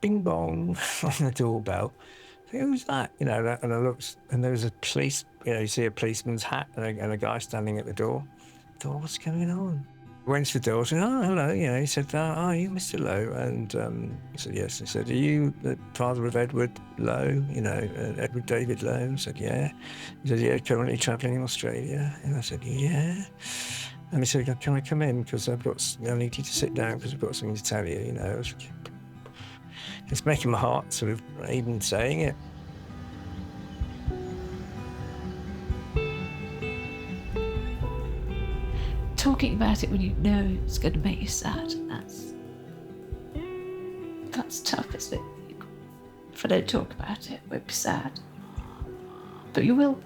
bing bong on the doorbell. Who's that? And I looked, and there was a police. You see a policeman's hat and a guy standing at the door. I thought, what's going on? Went to the door, said, oh, hello. He said, are you Mr. Lowe? And I said, yes. He said, are you the father of Edward Lowe? Edward David Lowe? I said, yeah. He said, yeah, currently travelling in Australia. And I said, yeah. And he said, can I come in? Because I need you to sit down because I've got something to tell you. It's making my heart sort of even saying it. Talking about it when you know it's going to make you sad, that's tough, isn't it? If I don't talk about it, it won't be sad. But you will.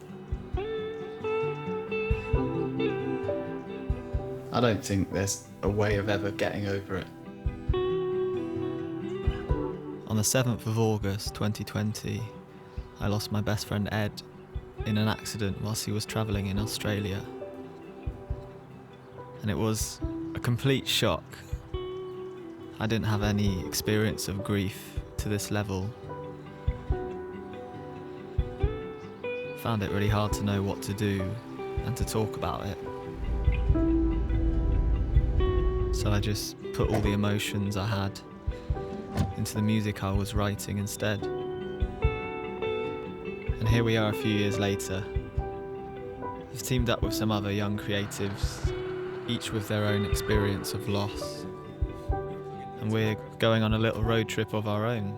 I don't think there's a way of ever getting over it. On the 7th of August 2020, I lost my best friend Ed in an accident whilst he was travelling in Australia. And it was a complete shock. I didn't have any experience of grief to this level. Found it really hard to know what to do and to talk about it. So I just put all the emotions I had into the music I was writing instead. And here we are a few years later. I've teamed up with some other young creatives, each with their own experience of loss. And we're going on a little road trip of our own.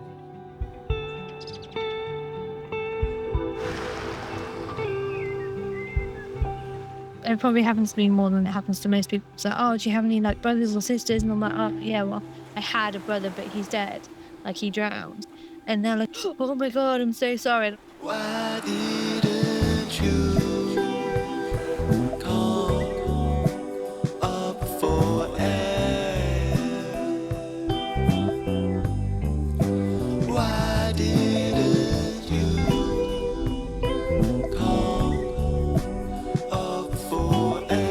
It probably happens to me more than it happens to most people. So, oh, do you have any brothers or sisters? And I'm like, oh, yeah, well, I had a brother, but he's dead. He drowned. And they're like, oh my God, I'm so sorry. Why didn't you come up for air? Why didn't you come up for air?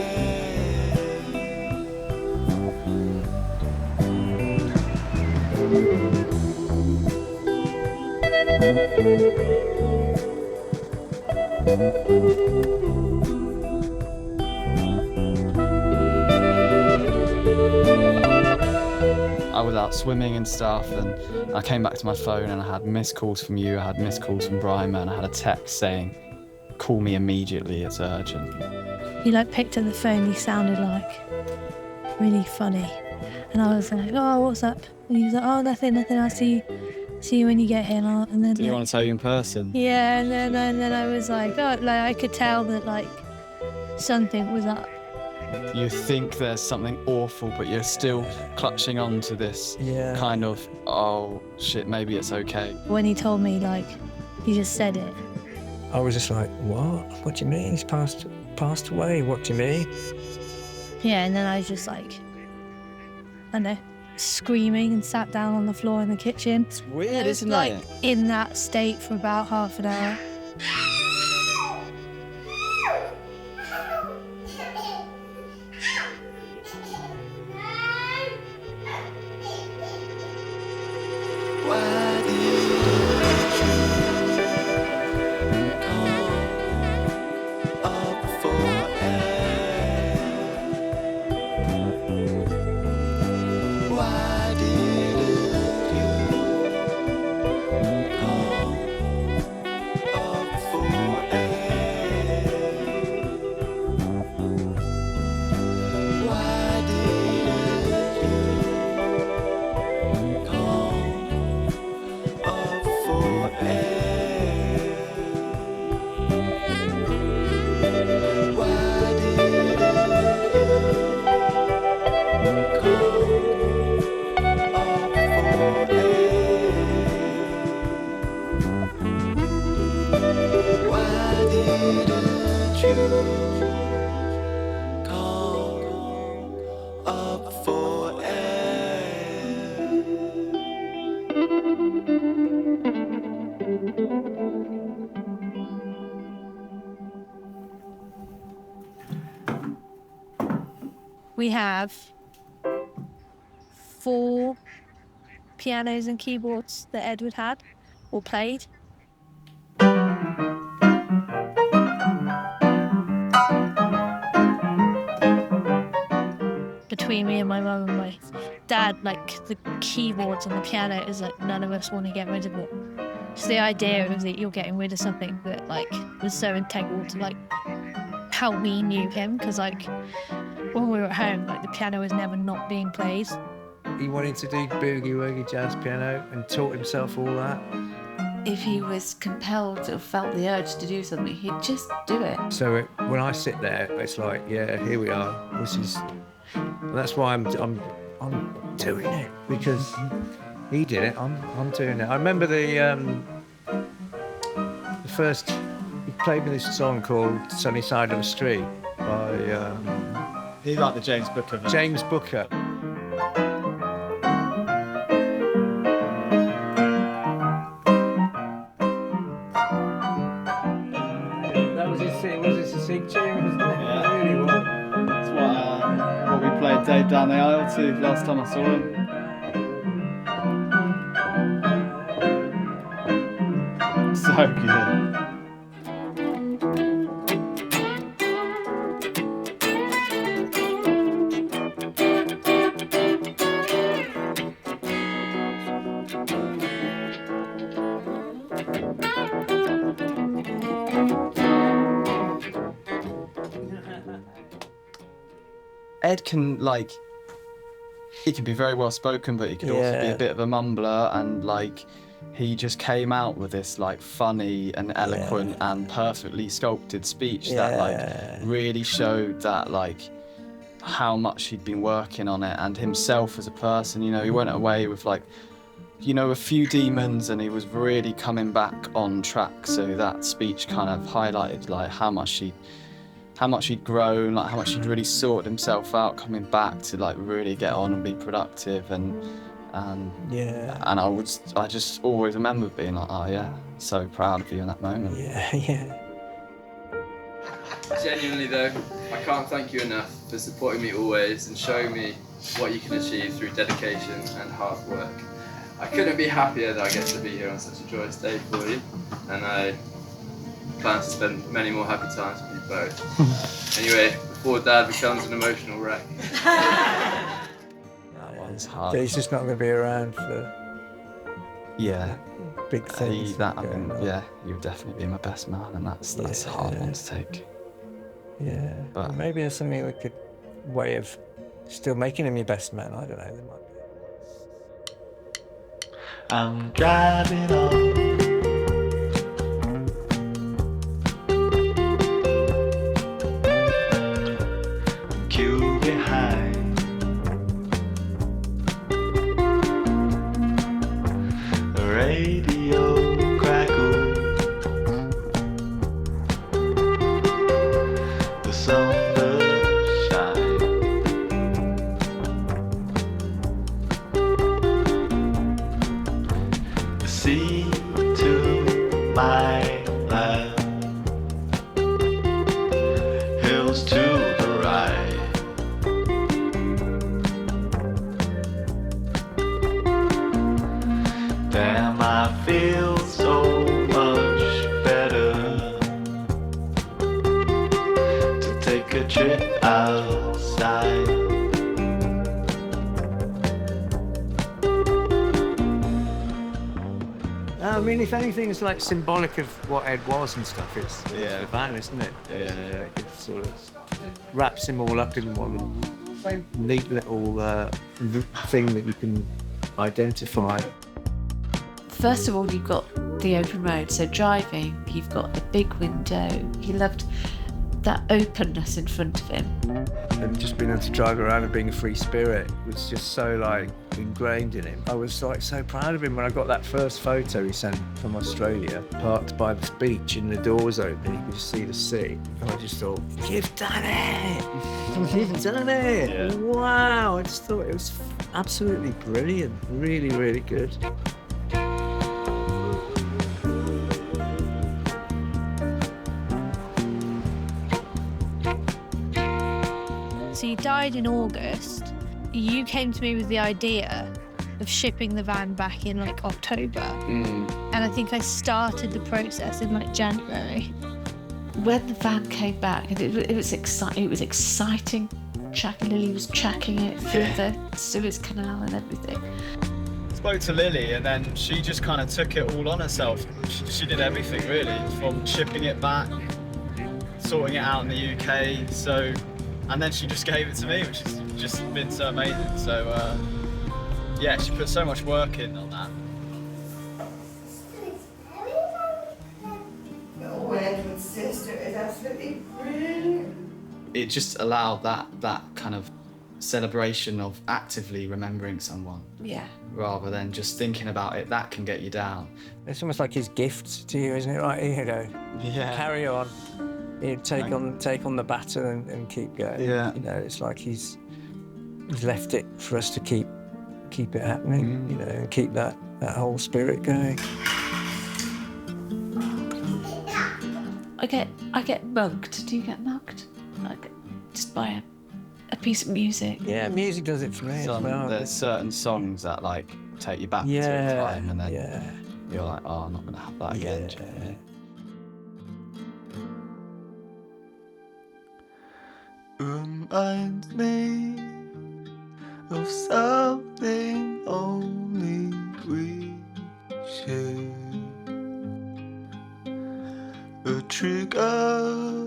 I was out swimming and stuff, and I came back to my phone and I had missed calls from you, I had missed calls from Brian, and I had a text saying, call me immediately, it's urgent. He picked up the phone, he sounded really funny. And I was like, oh, what's up? And he was like, oh, nothing, I'll see you when you get here. And then, Do you want to tell you in person? Yeah, and then I was like, oh, I could tell that something was up. You think there's something awful, but you're still clutching on to this kind of, oh shit, maybe it's okay. When he told me, he just said it. I was just like, what? What do you mean? He's passed away. What do you mean? Yeah, and then I was just I don't know, screaming and sat down on the floor in the kitchen. It's weird, isn't it? In that state for about half an hour. Why didn't you come up for air? Why didn't you come up for air? Why didn't you come up for air? Why didn't you come up for air? We have 4 pianos and keyboards that Edward had or played. Between me and my mum and my dad, like the keyboards and the piano is like none of us want to get rid of it. Just the idea of that you're getting rid of something that like was so integral to like how we knew him, because like when we were at home, like the piano was never not being played. He wanted to do boogie woogie jazz piano and taught himself all that. If he was compelled or felt the urge to do something, he'd just do it. So when I sit there, it's like, yeah, here we are. This is, and that's why I'm doing it, because he did it. I'm doing it. I remember the first he played me this song called "Sunny Side of the Street" by He's like the James Booker. James Booker. That was his sig tune, wasn't it? Yeah. It really was. That's what we played Dave down the aisle to last time I saw him. So good. Ed can he can be very well spoken, but he could also be a bit of a mumbler, and he just came out with this funny and eloquent and perfectly sculpted speech that really showed that how much he'd been working on it, and himself as a person. You know, he went away with a few demons, and he was really coming back on track. So that speech kind of highlighted how much he'd grown, how much he'd really sorted himself out, coming back to really get on and be productive, and I just always remember being oh yeah, so proud of you in that moment. Yeah. Genuinely though, I can't thank you enough for supporting me always and showing me what you can achieve through dedication and hard work. I couldn't be happier that I get to be here on such a joyous day for you, and I plan to spend many more happy times with you both. Anyway, before Dad becomes an emotional wreck. That one's hard. But he's just not going to be around for big things. You'd definitely be my best man, and that's a hard one to take. Yeah, but maybe there's something way of still making him your best man. I don't know. There might be. I'm driving on. Queue behind. The radio crackles. The sun does shine. The sea to my left, hills to the right. Damn, I feel so much better to take a trip outside. I mean, if anything, it's symbolic of what Ed was and stuff. It's the van, isn't it? Yeah. It sort of wraps him all up in one neat little thing that you can identify. First of all, you've got the open road, so driving, you've got the big window. He loved that openness in front of him. And just being able to drive around and being a free spirit was just so ingrained in him. I was so proud of him when I got that first photo he sent from Australia, parked by this beach and the doors open, you could just see the sea. And I just thought, you've done it! You've done it! Yeah. Wow! I just thought it was absolutely brilliant, really, really good. So he died in August. You came to me with the idea of shipping the van back in like October. Mm. And I think I started the process in like January. When the van came back, and it was exciting. Lily was tracking it through the Suez Canal and everything. Spoke to Lily, and then she just kind of took it all on herself. She did everything really, from shipping it back, sorting it out in the UK. So, and then she just gave it to me, which has just been so amazing. So, yeah, she put so much work in on that. Your wedding sister is absolutely brilliant. It just allowed that kind of celebration of actively remembering someone. Yeah. Rather than just thinking about it, that can get you down. It's almost like his gift to you, isn't it? Like, here you go. Yeah. Carry on. You take on the baton and keep going. Yeah. You know, it's like he's left it for us to keep it happening. You know, and keep that whole spirit going. I get mugged. Do you get mugged? Like, just by a piece of music. Yeah, music does it for me as well. There's certain songs that like take you back to a time, and then you're like, oh, I'm not gonna have that again. Reminds me of something only we share. A trigger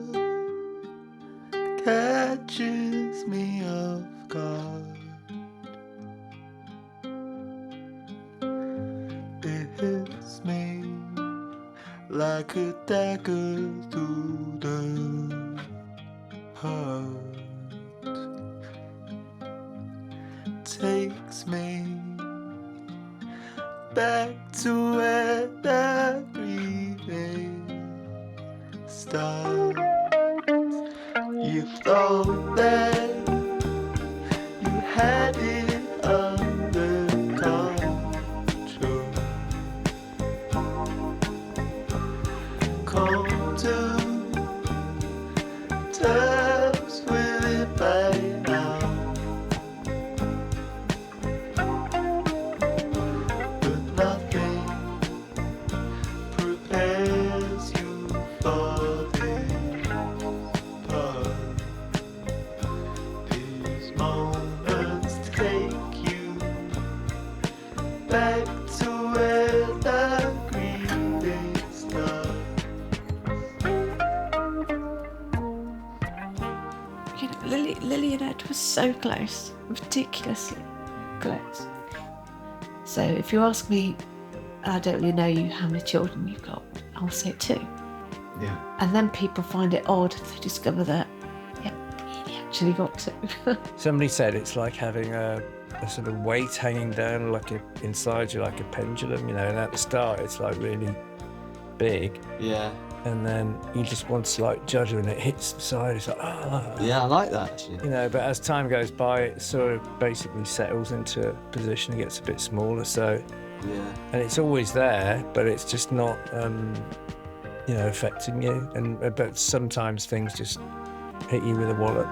catches me off guard. It hits me like a dagger through the heart. Takes me back to where that breathing starts. You thought that you had it under control. Come to terms with it by now. But nothing prepares you for this part. These moments take you back to where the grieving starts. You know, Lily and Ed were so close, ridiculously close. So if you ask me, I don't really know you, how many children you've got, I'll say 2. Yeah. And then people find it odd if they discover that, yeah, he actually got 2. Somebody said it's like having a sort of weight hanging down inside you like a pendulum, you know, and at the start it's like really big, Yeah. and then you just want slight judder and it hits the side, it's like, Yeah, I like that actually. you know, but as time goes by it sort of basically settles into a position and gets a bit smaller, so, Yeah. and it's always there, but it's just not, you know, affecting you, but sometimes things just hit you with a wallop.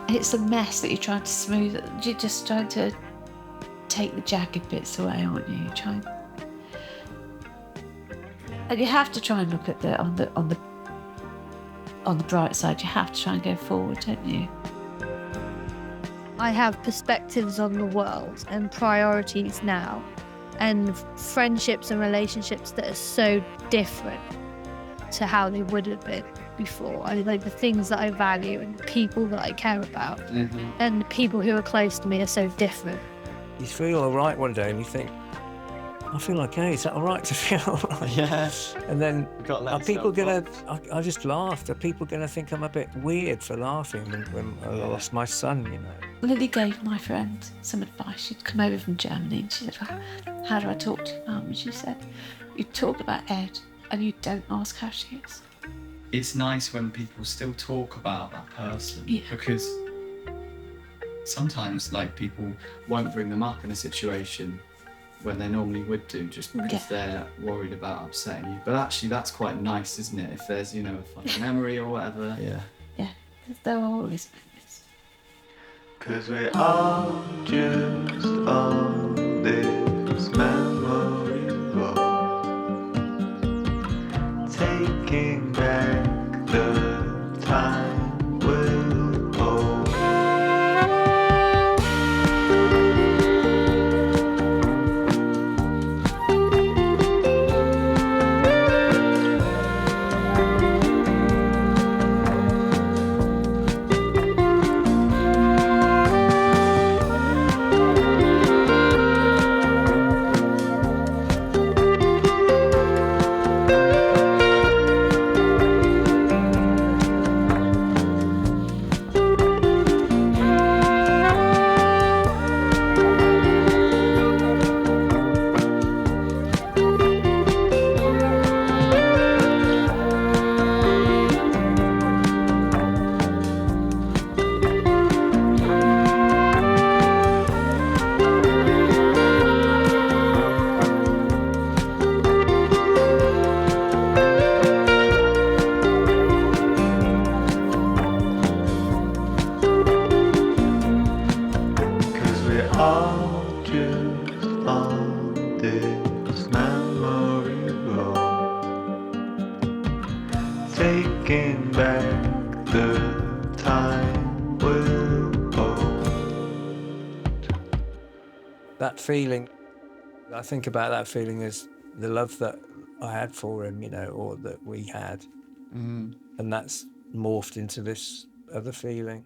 It's a mess that you're trying to smooth. You're just trying to take the jagged bits away, aren't you? You're trying, and you have to try and look at on the bright side. You have to try and go forward, don't you? I have perspectives on the world and priorities now, and friendships and relationships that are so different to how they would have been before. I like the things that I value and the people that I care about, and the people who are close to me are so different. You feel all right one day and you think, I feel okay, is that all right to feel all right? Yeah. And then Got to let are people yourself gonna, I just laughed, are people gonna think I'm a bit weird for laughing when I lost my son, you know? Lily gave my friend some advice. She'd come over from Germany and she said, well, how do I talk to your mum? And she said, you talk about Ed and you don't ask how she is. It's nice when people still talk about that person, Yeah. because sometimes like people won't bring them up in a situation when they normally would do, just because they're worried about upsetting you. But actually that's quite nice, isn't it? If there's, you know, a funny memory or whatever. Yeah. Yeah, there are always memories. 'Cause we're all just on all just on this memory road, taking back the time we'll hold. That feeling, I think about that feeling as the love that I had for him, you know, or that we had. Mm. And that's morphed into this other feeling.